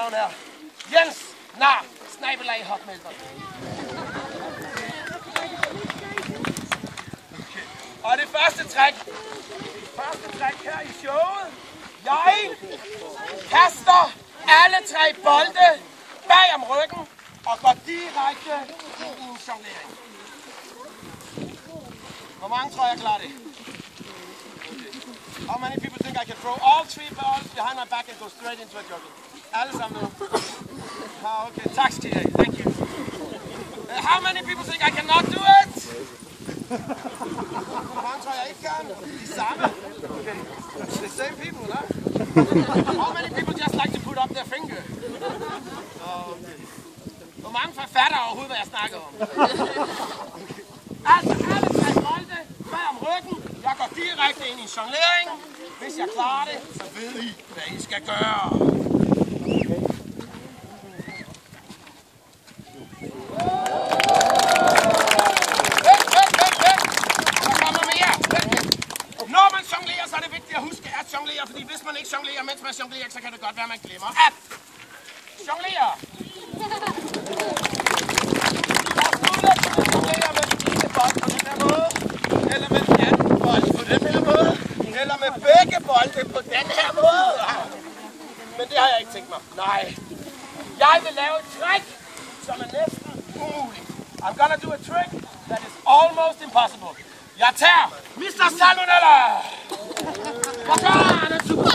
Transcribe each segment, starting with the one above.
navn er Jens Nar Snabelag Hotmelter. Og det første træk her i showet. Jeg kaster alle 3 bolde bag om ryggen og går direkte ind i en jonglering. Hvor mange tror jeg klarer det? How many people think I can throw all 3 balls behind my back and go straight into a juggle? Alle sammen nu. Okay, tak skal I have. Thank you. How many people think I cannot do it? Hvor mange tror jeg ikke kan? De samme. Okay. The same people, huh? How many people just like to put up their finger? Okay. Hvor mange fatter overhovedet, hvad jeg snakker om? Altså, alle 3 bolde bag om ryggen. Jeg går direkte ind i en jonglering. Hvis jeg klarer det, så ved I, hvad I skal gøre. Når man jonglerer, så er det vigtigt at huske at jonglere, fordi hvis man ikke jonglerer, mens man jonglerer, så kan det godt være, at man glemmer at jonglere. Jonglere med den ene bold på den her måde, eller med den anden bold på den her måde, eller med begge bolde på den her måde. Men det har jeg ikke tænkt mig. Nej. Jeg vil lave et trick, som er næsten umuligt. I'm gonna do a trick that is almost impossible. Jeg tager Mr. Salmonella! Hvor gør han en super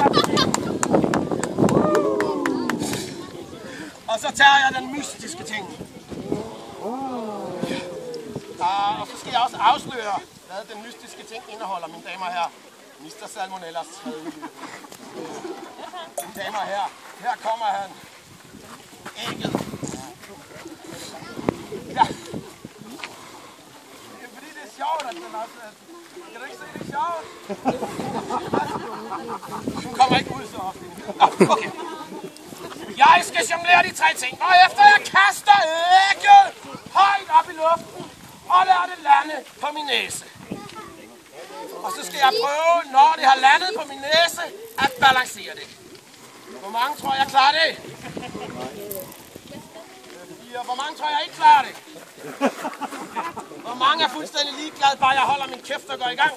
og så tager jeg den mystiske ting. Og så skal jeg også afsløre, hvad den mystiske ting indeholder, mine damer og herrer. Mr. Salmonellas tredje liv. Mine damer og herrer, her kommer han. Ægget. Ja. Fordi det er sjovt, at den også... Kan du ikke se, det er sjovt? Du kommer ikke ud så ofte. Okay. Jeg skal jonglere de 3 ting, og efter jeg kaster ægget højt op i luften, og lader det lande på min næse. Og så skal jeg prøve, når det har landet på min næse, at balancere det. Hvor mange tror jeg klarer det? 4. Hvor mange tror jeg ikke klarer det? Hvor mange er fuldstændig ligeglade, bare jeg holder min kæft og går i gang?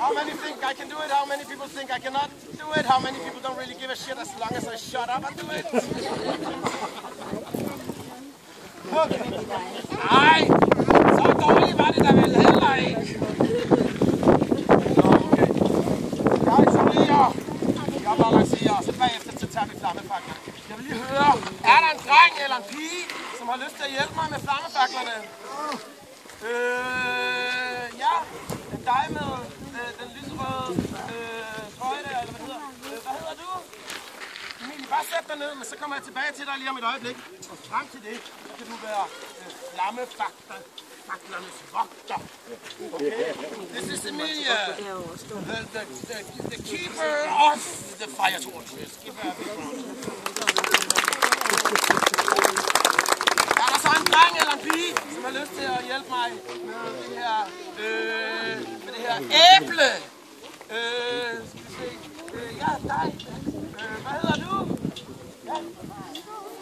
How many think I can do it? How many people think I cannot do it? How many people don't really give a shit as long as I shut up and do it? Okay. Nej, så dårligt var det da vel heller ikke. Okay. Jeg jonglerer. Jeg balancerer, og så bagefter så tager vi flammefakler. Jeg vil lige høre, er der en dreng eller en pige, som har lyst til at hjælpe mig med flammefaklerne? Ja, dig med den lyserøde trøje der, eller hvad hedder? Hvad hedder du? Emilie, bare sæt dig ned, men så kommer jeg tilbage til dig lige om et øjeblik. Og frem til det, så kan du være flammefaklernes vogter. Okay? This is Emilia, the keeper of the fire torches. Give her a big round. Er der så en dreng eller en pige, som har lyst til at hjælpe mig med det her æble? Skal vi se. Ja, dig. Hvad hedder du? Ja.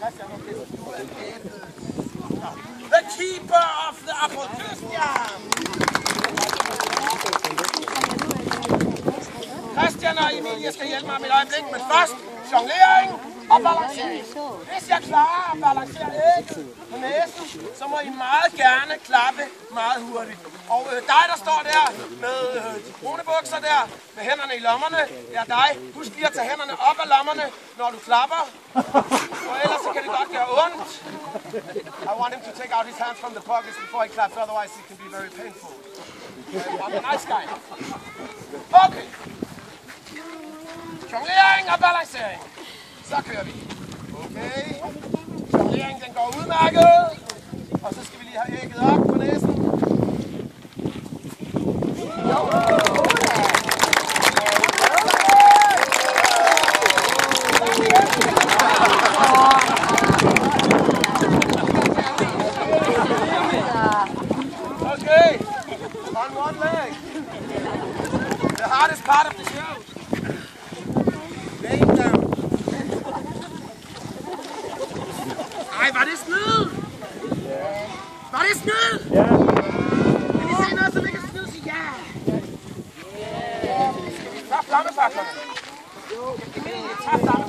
Christian, okay, så du er en æble. The keeper of the apple. Christian! Christian og Emilie skal hjælpe mig med et øjeblik, men først jonglering og balancering. Hvis jeg klarer at balancere ægget på næsen, så må I meget gerne klappe meget hurtigt. Og dig, der står der med de brune bukser der, med hænderne i lommerne, det er dig. Husk lige at tage hænderne op af lommerne, når du klapper. Og ellers så kan det godt gøre ondt. I want him to take out his hands from the pockets before he claps, otherwise it can be very painful. I'm a nice guy. Okay. Jonglering og balancering. Så kører vi. Okay. Jongleringen den går udmærket. Og så skal vi lige have ægget op på næsen. Okay. On one leg. The hardest part of the show. Laying down.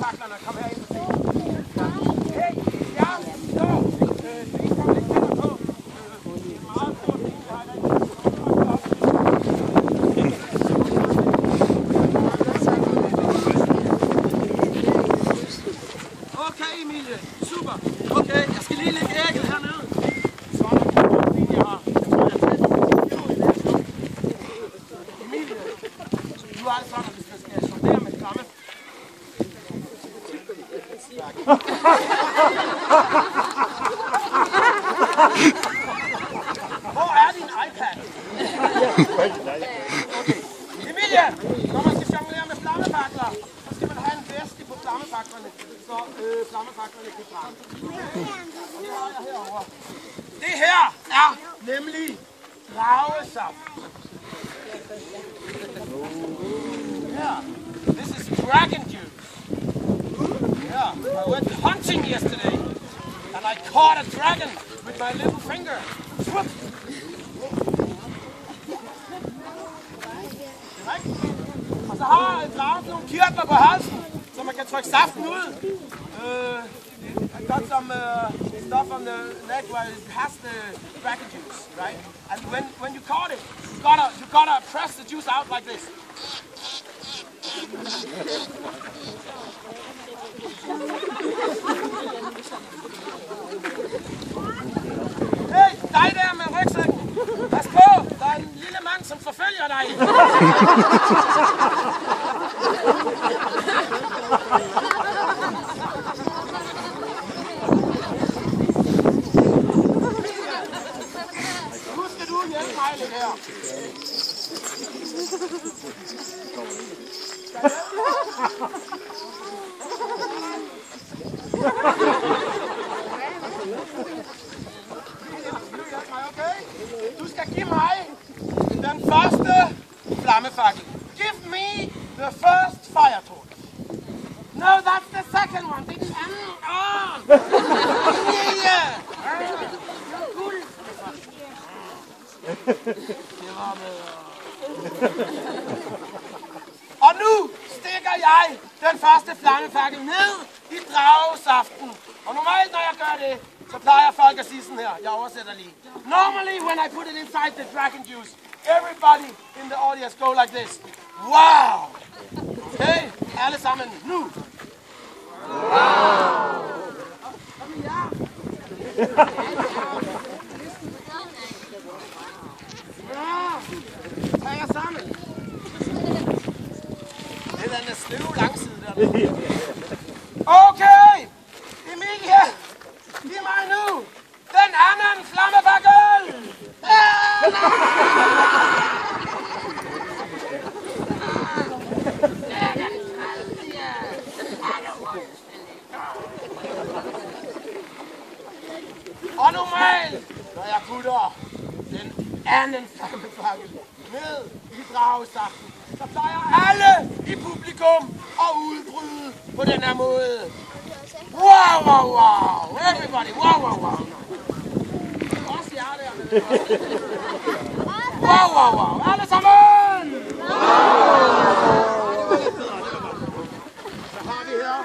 flammefaklerne. Kom her ind på scenen. Hey, ja, så. Det kommer lidt tættere på. Det er meget stort ting, vi har i dag. Okay, Emilie. Super. Okay, jeg skal lige lægge ægget hernede. Så er der en jeg har. Emilie, du er altså sådan, hvis man skal sondere med klamme. Hvor er din iPad? Okay. Emilie, når man skal jonglere med flammefakler, så skal man have en væske på flammefaklerne, så flammefaklerne kan brænde. Og det har jeg herovre. Det her er nemlig dragesaft. Yeah, this is dragon juice. Yeah, I went hunting yesterday and I caught a dragon with my little finger. Swoop! Og så har dragen nogle kirtler på halsen, så man kan trykke saften ud. I got some stuff on the leg where it has the dragon juice, right? And when you caught it, you gotta press the juice out like this. Hey, dig der med rygsækken. Pas på, der er en lille mand, som forfølger dig. Nu skal du hjælpe mig lidt her. Du skal give mig den første flammefakkel. Give me the first fire torch. No, that's the second one. Det er den anden. Det var med. Og nu stikker jeg den første flammefakkel ned i dragesaften. Og normalt, når jeg gør det, så plejer folk at sige sådan her. Jeg oversætter lige. Normally, when I put it inside the dragon juice, everybody in the audience go like this. Wow! Okay, alle sammen nu. Wow! Kom her. Ja, tag jer sammen. Det er den sløve langside der. Okay, Emilie, giv mig nu den anden flammefakkel. Og normalt, når jeg putter den anden flammefakkel ned i dragesaften, så plejer alle i publikum at udbryde på den her måde. Wow, wow, wow! Everybody, wow, wow, wow! Også jer der. Wow, wow, wow! Alle sammen! Så har vi her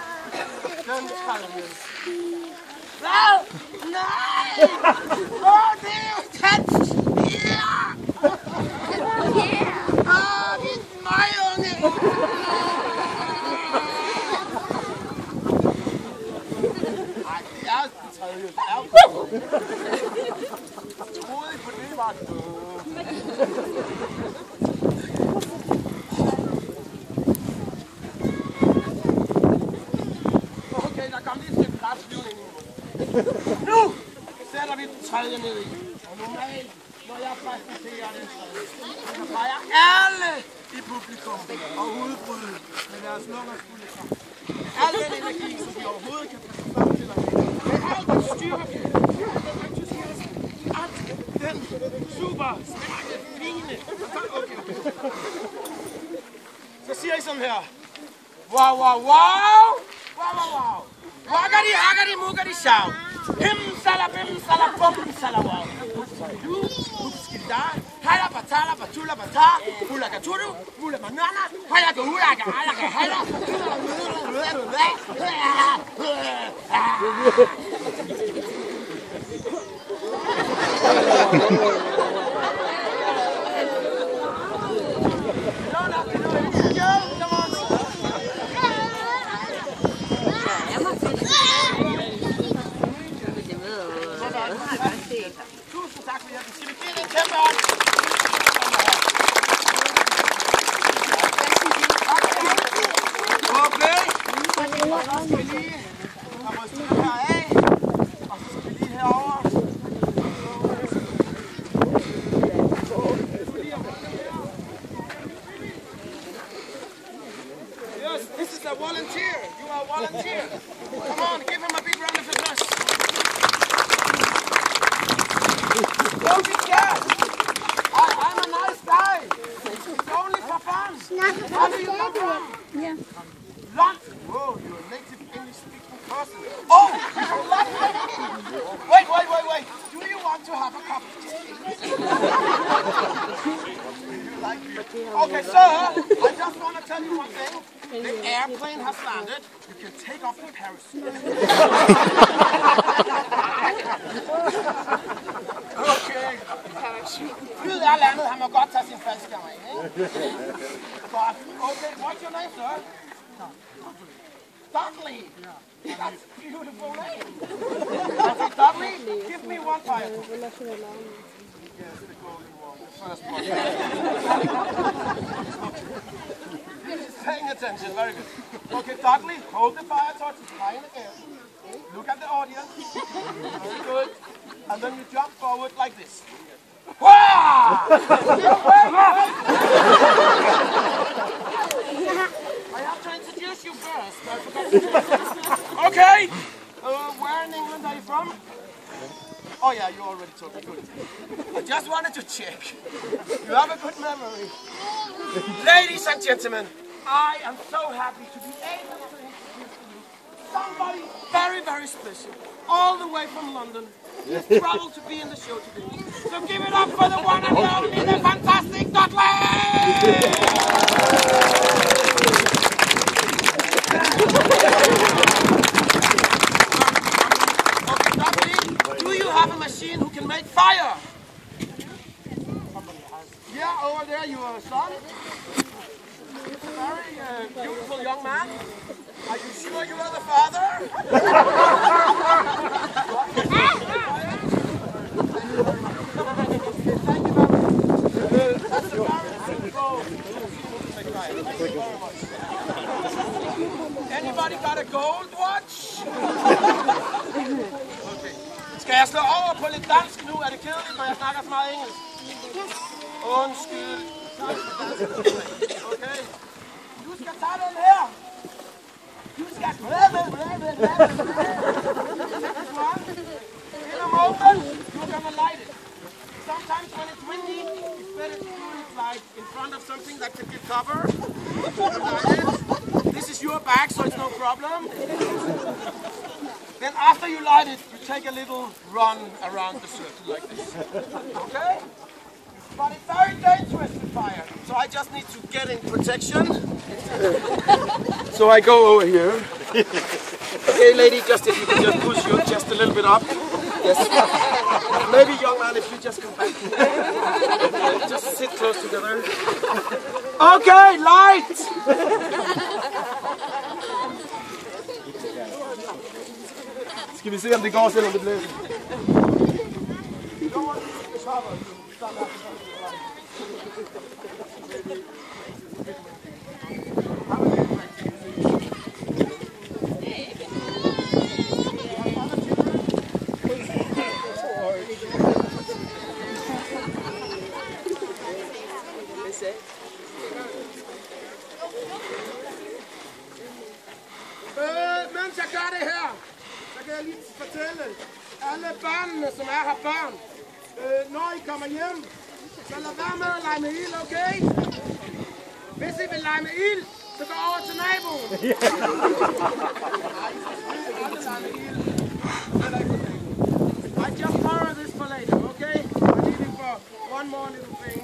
den tredje. Hvad? Nej! Det er jo tæt! Ja! Din møgunge! Nej, det er den tredje. Troede I på det, var det? Okay, der kom lige et stykke græsflyvning i. Nu sætter vi den tredje ned i. Og normalt, når jeg præsenterer den tredje, så plejer alle i publikum at udbryde med deres lunger skulder. Al den energi, som vi overhovedet kan præsentere til dig. Med al den styrke, alt den super stærke, fine. Okay. Så siger I sådan her. Wow, wow, wow! Wow, wow, wow! Waggadi, haggadi, muggadi, shaw! Him, sala, bim, sala, bum, sala, wow! Du, upskilda, Halla batala batula bata, bula gaturu, bula banana, halla gaulaga, halla halla. Tusind tak for hjælpen. Skal vi give det en kæmpe hånd? Okay. Så skal vi lige have vores styr her af. Og så skal vi lige herover. Yes, this is a volunteer. You are a volunteer. Come on, give him a big round of applause. Don't be scared. I'm a nice guy. It's only for fun. How do you come from? Yeah. London. Whoa, you're a native English-speaking person. Oh, you're from London. Wait. Do you want to have a cup of tea? You like me? Okay, sir. I just want to tell you one thing. The airplane has landed. You can take off the parachute. Okay. Flyet er landet. Han må godt tage sin faldskærm af, ikke? Godt. Okay, what's your name, sir? Dudley. That's a beautiful name. Okay, Dudley, give me one fire. Yes, the golden one. The first one. He's paying attention. Very good. Okay, Dudley, hold the fire torch high in the air. Look at the audience. Very good. And then you jump forward like this. Wow! Wait! I have to introduce you first. I forgot to introduce. Okay. Where in England are you from? Oh yeah, you already told me. Good. I just wanted to check. You have a good memory. Ladies and gentlemen, I am so happy to be able to introduce to you somebody very, very special. All the way from London. He's traveled to be in the show today. So give it up for the one and only, the fantastic Dudley! Okay, Dudley, do you have a machine who can make fire? Yeah, over there, your son. He's a very beautiful young man. Are you sure you are the father? Anybody got a gold watch? Okay. Skal jeg slå over på lidt dansk nu? Er det kedeligt, når jeg snakker så meget engelsk? Undskyld. Okay. Du skal tage den her. Du skal... In a moment, you're gonna light it. Sometimes when it's windy, it's better to do it like in front of something that can get cover. This is your bag, so it's no problem. Then after you light it, you take a little run around the circle like this. Okay? But it's very dangerous to fire, so I just need to get in protection. So I go over here. Okay, lady, just if you can just push your chest a little bit up. Yes. Maybe, young man, if you just come back. Just sit close together. Okay, light! Skal vi se, om det går, selvom det blæser? Mens jeg gør det her, så kan jeg lige fortælle alle børnene, som er her børn, når I kommer hjem, så lad være med at lege med ild, okay? Hvis I vil lege med ild, så gå over til naboen. I just borrow this for later, okay? I need it for one more little thing.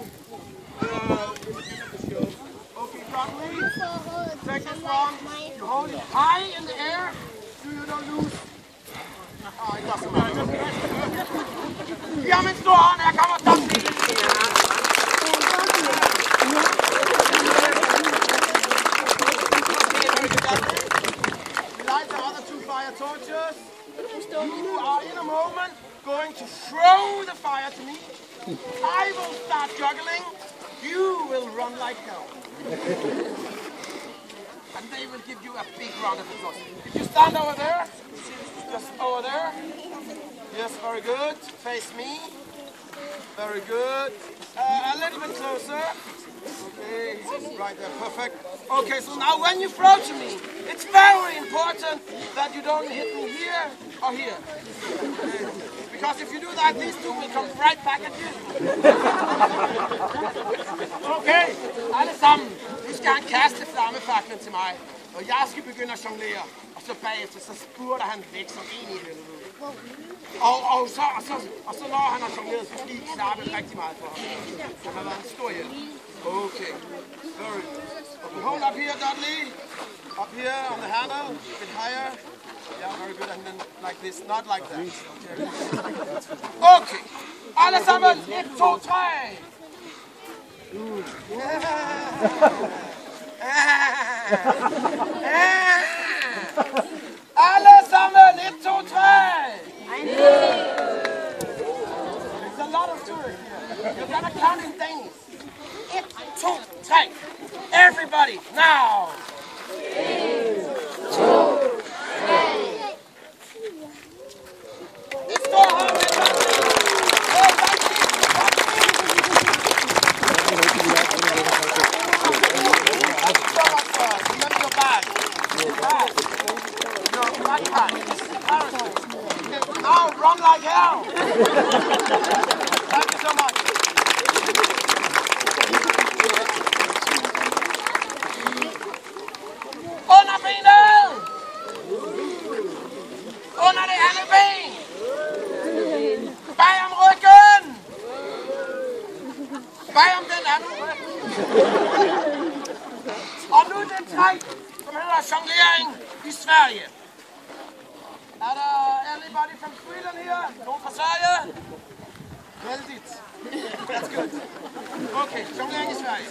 don't lose. Oh, it doesn't matter. Giv ham en stor hånd, her kommer Dudley. Light the other 2 fire torches. You are in a moment going to throw the fire to me. I will start juggling. You will run like hell. And they will give you a big round of applause. If you stand over there, just over there. Yes, very good. Face me. Very good. A little bit closer. Okay, right there, perfect. Okay, so now when you throw to me, it's very important that you don't hit me here or here. Okay. Because if you do that, these two will come right back at you. Okay, alle sammen. Nu skal han kaste flammefaklen til mig, og jeg skal begynde at jonglere. Og så bagefter, så spurter han væk som en i helvede. Og så når han har jongleret, så skal I klappe rigtig meget for ham. Det har været en stor hjælp. Okay, very good. Okay, hold up here, Dudley. Up here on the handle, a bit higher. Yeah, very good. And then like this, not like that. Okay. Alle sammen, 1, 2, 3. Alle sammen, 1, 2, 3. There's a lot of tourists here. You're gonna count in Danish. 1, 2, 3. Everybody, now. 1, 2, 3. It's so hard. Now run like hell. Thank you so much. Under benet. Under det andet ben. Bag om ryggen. Bag om den anden ryg. Og nu den træk, som hedder jonglering i Sverige. Er der anybody from Sweden here? Nogen fra Sverige? Vældigt. That's good. Okay, jonglering i Sverige.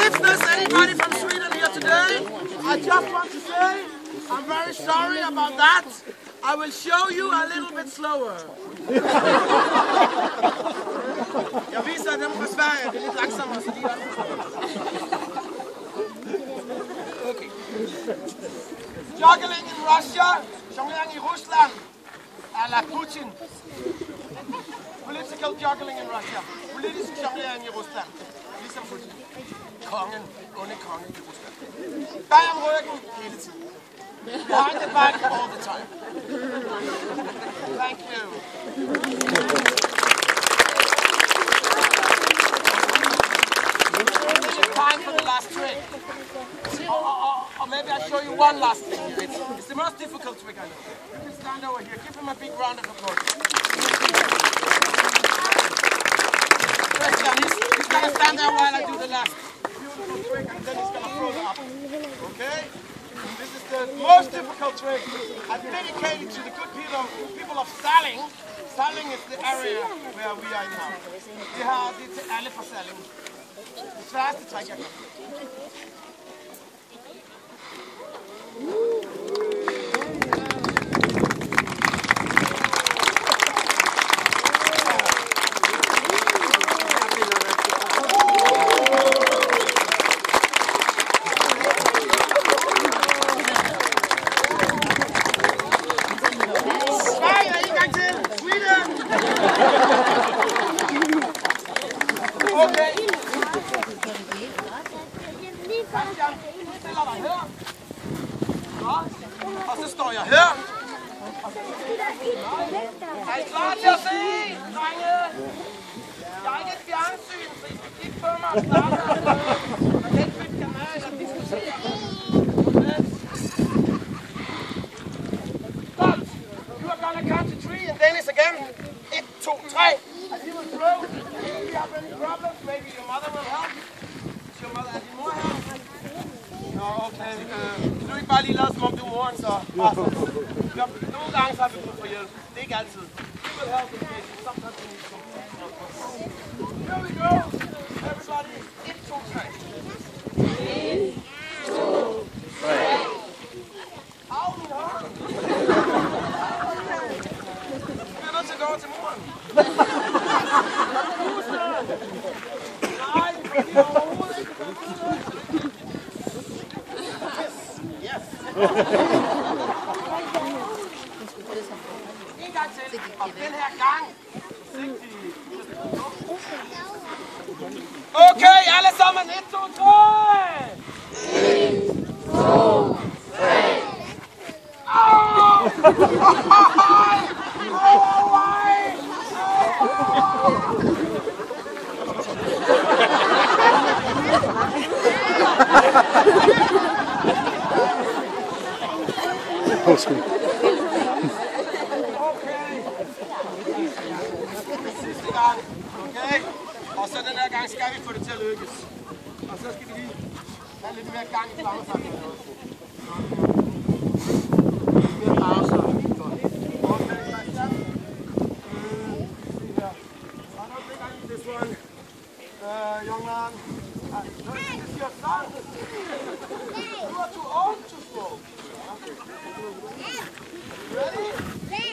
If there's anybody from Sweden here today, I just want to say I'm very sorry about that. I will show you a little bit slower. Jeg viser dem fra Sverige, det er lidt langsommere, så de er... Okay. Juggling in Russia, jonglering i Rusland, a la Putin. Political juggling in Russia, politisk jonglering i Rusland, ligesom Putin. Kongen, onde kongen i Rusland. Bag om ryggen hele tiden. Behind the back all the time. Thank you. Time for the last trick. Or maybe I'll show you one last thing. It's the most difficult trick I know. You can stand over here. Give him a big round of applause. Christian, he's going to stand there while I do the last beautiful trick, and then he's going to throw it up. Okay? This is the most difficult trick. I'm dedicated to the good people of Salling. Salling is the area where we are now. Det er til alle fra Salling. Det sværeste træk, jeg kan. Okay. Christian, du stiller dig her. Og så står jeg her. Er I klar til at se, drenge? Jeg er ikke et fjernsyn, så I skal kigge på mig og snakke. Jeg kan ikke bytte kanal og diskutere. Godt. You are gonna count to 3 and Dennis again. 1, 2, 3. And he will throw. you have any problems, maybe your mother will help. Is your mother din mor her? Nå, okay. Vil du ikke bare lige lade som om du er moren, så? Nogle gange så har vi brug for hjælp. Det er ikke altid. You will help in case sometimes you need some. Here we go. Everybody, 1, 2, 3. 1, 2, 3. Au, min hånd. Vi er nødt til at gå over til moren. Nej, fordi overhovedet ikke. Yes. En gang til. Og den her gang. Okay, alle sammen. 1, 2, 3. 1, 2, 3. Sidste gang. Okay? Og så den her gang skal vi få det til at lykkes. Og så skal vi lige have lidt mere gang i flammefangeren også. Mere pause. Okay, Christian. See here. I don't think I need this one. Young man. This is your son. You are too old to smoke. Ready?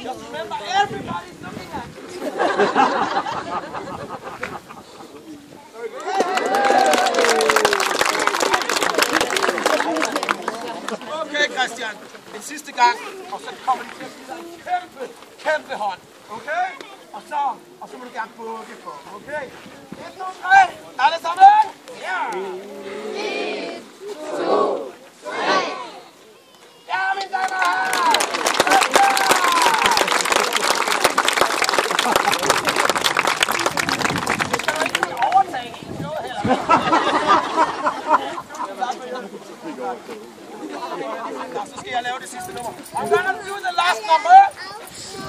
Just remember, everybody's looking at you. Okay, Christian. En sidste gang, og så kommer de til at give dig en kæmpe hånd. Okay? Og så må du gerne bukke på. Okay? 1, 2, 3. Alle sammen? Ja! 1, 2, 3. Ja, mine damer og herrer! Det skal jo ikke kunne overtage en show her. Så skal jeg lave det sidste nummer. I'm gonna do the last number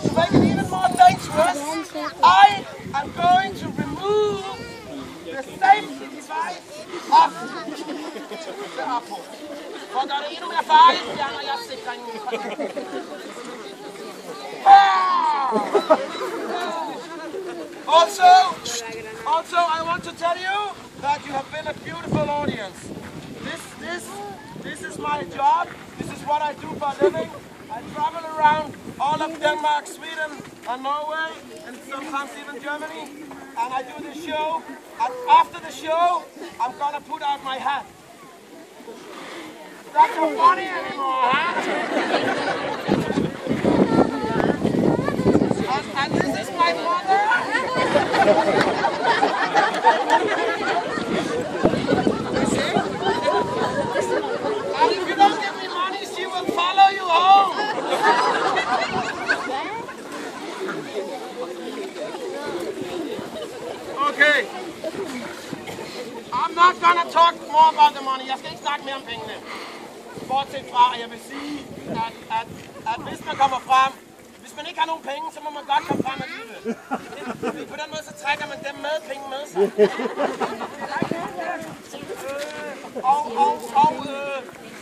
to make it even more dangerous. I am going to remove the safety device off the apple. For at gøre det endnu mere farligt, fjerner jeg sikringen. Also, I want to tell you that you have been a beautiful audience. This is my job. This is what I do for a living. I travel around all of Denmark, Sweden, and Norway, and sometimes even Germany. And I do this show. And after the show, I'm gonna put out my hat. That's not funny anymore, huh? And this is my mother. You see? And if you don't give me money, she will follow you home. Okay. I'm not gonna talk more about the money. Jeg skal ikke snakke mere om pengene. Bortset fra, at jeg vil sige, at hvis man kommer frem, hvis man ikke har nogen penge, så må man godt komme frem alligevel. På den måde, så trækker man dem med penge med sig.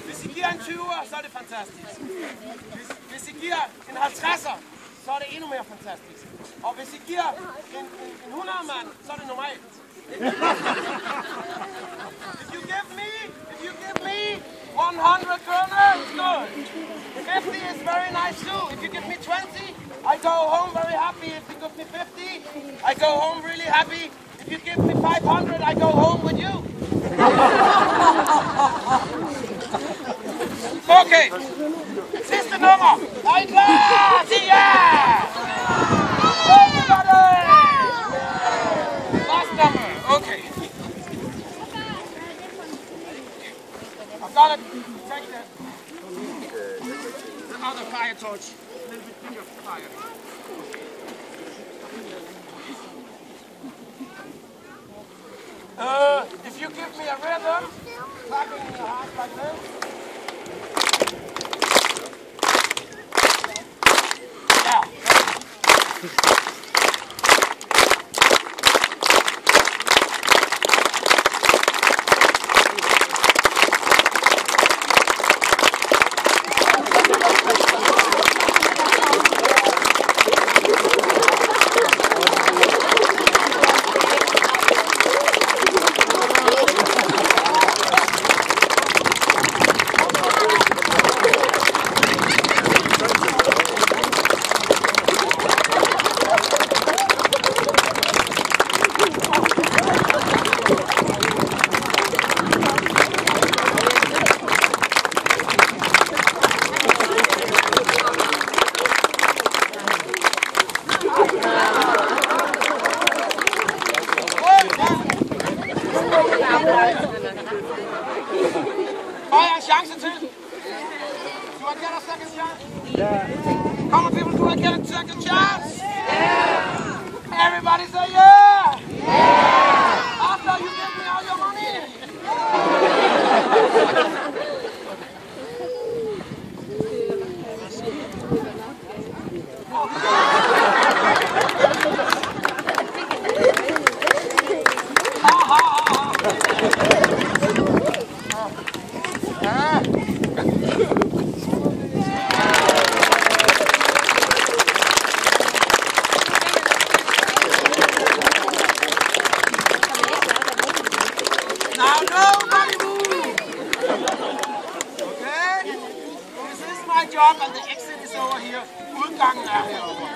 Hvis I giver en 20'er, så er det fantastisk. Hvis I giver en 50'er, så er det endnu mere fantastisk. Og hvis I giver en 100-mand, så er det normalt. If you give me 100 kroner, it's good. 50 is very nice too. If you give me 20, I go home very happy. If you give me 50, I go home really happy. If you give me 500, I go home with you. Okay. Sidste nummer. Er I klar? Sig ja! Everybody! Last number. Okay. I've got to take the other fire torch. A little bit bigger fire. If you give me a rhythm, clapping in your hands like this. Yeah. Og jeg har en chance til. Do I get a second chance? Yeah. Come on, people, do I get a second chance? Yeah. Everybody say yeah. Yeah. After you give me all your money. Now nobody move. Okay? This is my job and the exit is over here. Udgangen er herovre.